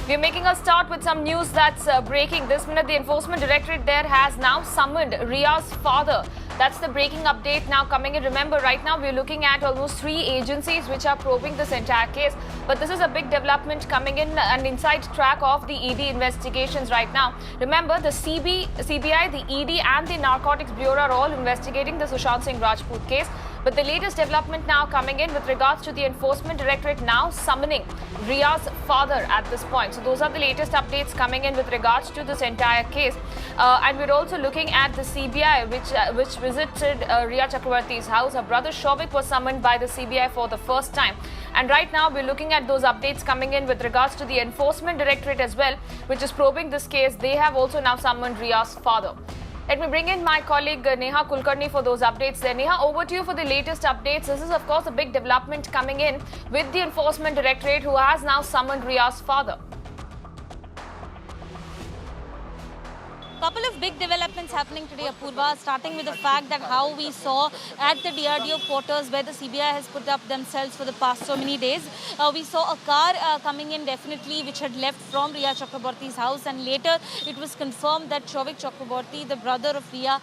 We're making a start with some news that's breaking. This minute, the Enforcement Directorate there has now summoned Rhea's father. That's the breaking update now coming in. Remember, right now we're looking at almost 3 agencies which are probing this entire case. But this is a big development coming in, an inside track of the ED investigations right now. Remember, the CBI, the ED and the Narcotics Bureau are all investigating the Sushant Singh Rajput case. But the latest development now coming in with regards to the Enforcement Directorate now summoning Rhea's father at this point. So those are the latest updates coming in with regards to this entire case. And we're also looking at the CBI, which visited Rhea Chakraborty's house. Her brother Shovik was summoned by the CBI for the first time. And right now we're looking at those updates coming in with regards to the Enforcement Directorate as well, which is probing this case. They have also now summoned Rhea's father. Let me bring in my colleague Neha Kulkarni for those updates there. Neha, over to you for the latest updates. This is, of course, a big development coming in with the Enforcement Directorate, who has now summoned Rhea's father. Couple of big developments happening today, Apurva, starting with the fact that how we saw at the DRDO quarters where the CBI has put up themselves for the past so many days. We saw a car coming in definitely which had left from Rhea Chakraborty's house, and later it was confirmed that Shovik Chakraborty, the brother of Rhea,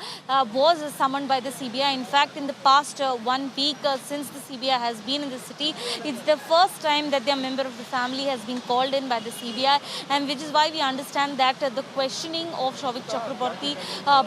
was summoned by the CBI. In fact, in the past 1 week since the CBI has been in the city, it's the first time that their member of the family has been called in by the CBI, and which is why we understand that the questioning of Shovik Chakraborty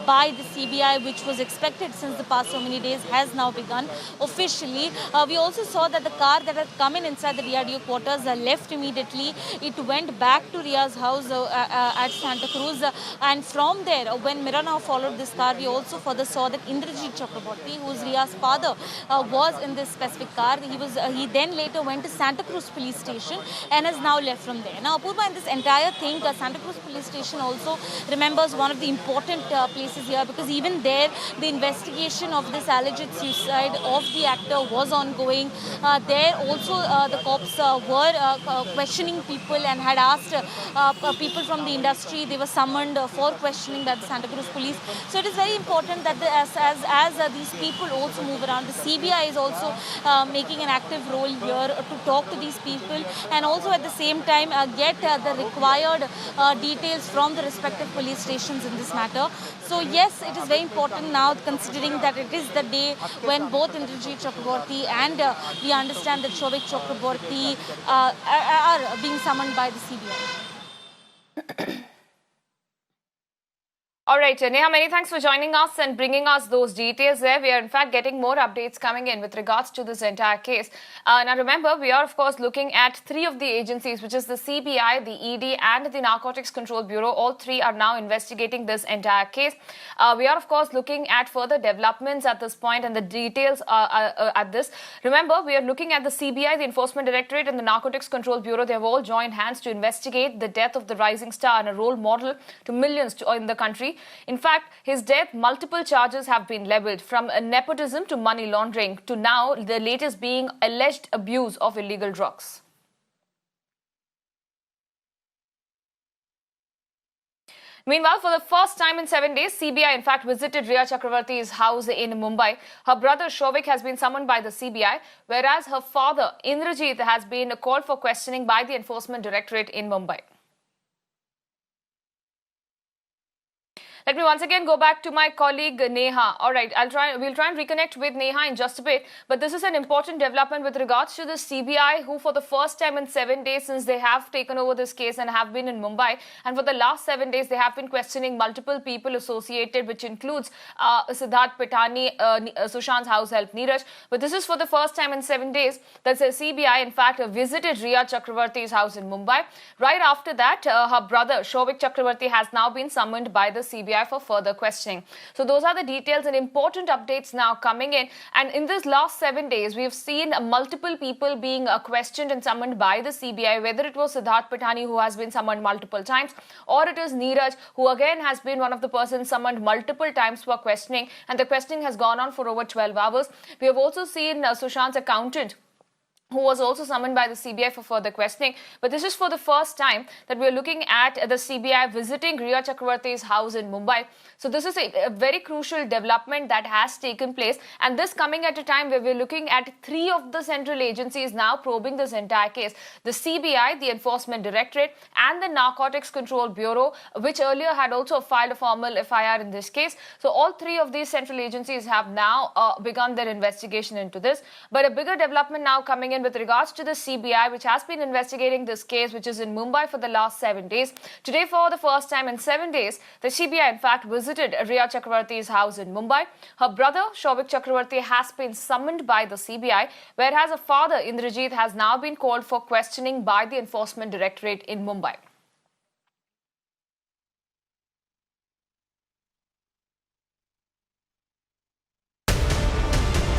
by the CBI, which was expected since the past so many days, has now begun officially. We also saw that the car that had come in inside the DRDO quarters left immediately. It went back to Rhea's house at Santa Cruz, and from there, when Mira now followed this car, we also further saw that Indrajit Chakraborty, who is Rhea's father, was in this specific car. He then later went to Santa Cruz police station and has now left from there. Now, Apurva, in this entire thing, Santa Cruz police station also remembers one of the important places here, because even there the investigation of this alleged suicide of the actor was ongoing. There also the cops were questioning people and had asked people from the industry. They were summoned for questioning by the Santa Cruz police. So it is very important that as these people also move around, the CBI is also making an active role here to talk to these people and also at the same time get the required details from the respective police stations in this matter. So yes, it is very important now, considering that it is the day when both Indrajit Chakraborty and we understand that Shovik Chakraborty are being summoned by the CBI. All right, Neha, many thanks for joining us and bringing us those details there. We are, in fact, getting more updates coming in with regards to this entire case. Now, remember, we are, of course, looking at 3 of the agencies, which is the CBI, the ED and the Narcotics Control Bureau. All 3 are now investigating this entire case. We are, of course, looking at further developments at this point and the details at this. Remember, we are looking at the CBI, the Enforcement Directorate and the Narcotics Control Bureau. They have all joined hands to investigate the death of the rising star and a role model to millions in the country. In fact, his death, multiple charges have been leveled, from nepotism to money laundering to now the latest being alleged abuse of illegal drugs. Meanwhile, for the first time in 7 days, CBI in fact visited Rhea Chakraborty's house in Mumbai. Her brother Shovik has been summoned by the CBI, whereas her father Indrajit has been called for questioning by the Enforcement Directorate in Mumbai. Let me once again go back to my colleague Neha. All right, we'll try and reconnect with Neha in just a bit. But this is an important development with regards to the CBI, who for the first time in 7 days since they have taken over this case and have been in Mumbai. And for the last 7 days, they have been questioning multiple people associated, which includes Siddharth Pitani, Sushant's house help Neeraj. But this is for the first time in 7 days that the CBI, in fact, visited Rhea Chakraborty's house in Mumbai. Right after that, her brother Shovik Chakraborty has now been summoned by the CBI for further questioning. So those are the details and important updates now coming in. And in this last 7 days, we've seen multiple people being questioned and summoned by the CBI, whether it was Siddharth Pitani, who has been summoned multiple times, or it is Neeraj, who again has been one of the persons summoned multiple times for questioning. And the questioning has gone on for over 12 hours. We have also seen Sushant's accountant, who was also summoned by the CBI for further questioning. But this is for the first time that we're looking at the CBI visiting Rhea Chakraborty's house in Mumbai. So this is a very crucial development that has taken place, and this coming at a time where we're looking at three of the central agencies now probing this entire case: the CBI, the Enforcement Directorate, and the Narcotics Control Bureau, which earlier had also filed a formal FIR in this case. So all three of these central agencies have now begun their investigation into this. But a bigger development now coming in with regards to the CBI, which has been investigating this case, which is in Mumbai for the last 7 days. Today, for the first time in 7 days, the CBI in fact visited Rhea Chakraborty's house in Mumbai. Her brother, Shovik Chakraborty, has been summoned by the CBI, whereas her father, Indrajit, has now been called for questioning by the Enforcement Directorate in Mumbai.